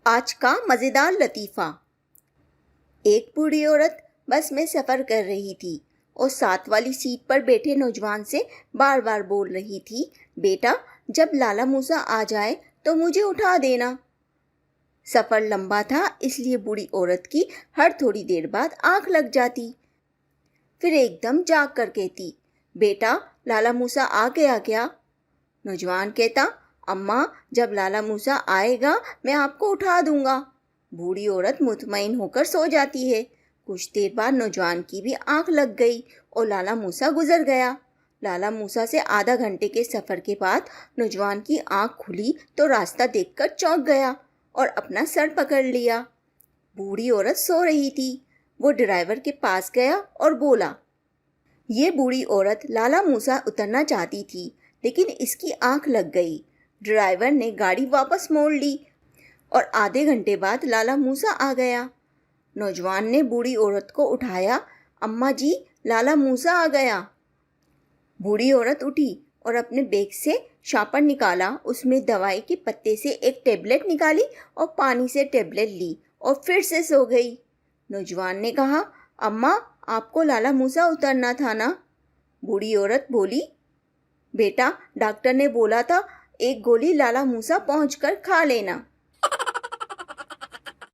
آج کا مزیدار لطیفہ۔ ایک بوڑھی عورت بس میں سفر کر رہی تھی اور ساتھ والی سیٹ پر بیٹھے نوجوان سے بار بار بول رہی تھی، بیٹا جب لالا موسیٰ آ جائے تو مجھے اٹھا دینا۔ سفر لمبا تھا، اس لیے بوڑھی عورت کی ہر تھوڑی دیر بعد آنکھ لگ جاتی۔ پھر ایک دم جاگ کر کہتی، بیٹا لالا موسیٰ آ گیا کیا؟ نوجوان کہتا، اماں جب لالا موسیٰ آئے گا میں آپ کو اٹھا دوں گا۔ بوڑھی عورت مطمئن ہو کر سو جاتی ہے۔ کچھ دیر بعد نوجوان کی بھی آنکھ لگ گئی اور لالا موسیٰ گزر گیا۔ لالا موسیٰ سے آدھا گھنٹے کے سفر کے بعد نوجوان کی آنکھ کھلی تو راستہ دیکھ کر چونک گیا اور اپنا سر پکڑ لیا۔ بوڑھی عورت سو رہی تھی۔ وہ ڈرائیور کے پاس گیا اور بولا۔ یہ بوڑھی عورت لالا موسیٰ اترنا چاہتی تھی لیکن اس کی آنکھ لگ گئی۔ ڈرائیور نے گاڑی واپس موڑ لی اور آدھے گھنٹے بعد لالا موسیٰ آ گیا۔ نوجوان نے بوڑھی عورت کو اٹھایا، اماں جی لالا موسیٰ آ گیا۔ بوڑھی عورت اٹھی اور اپنے بیگ سے شاپر نکالا، اس میں دوائی کے پتے سے ایک ٹیبلٹ نکالی اور پانی سے ٹیبلٹ لی اور پھر سے سو گئی۔ نوجوان نے کہا، اماں آپ کو لالا موسیٰ اترنا تھا نا؟ بوڑھی عورت بولی، بیٹا ڈاکٹر نے بولا تھا ایک گولی لالا موسیٰ پہنچ کر کھا لینا۔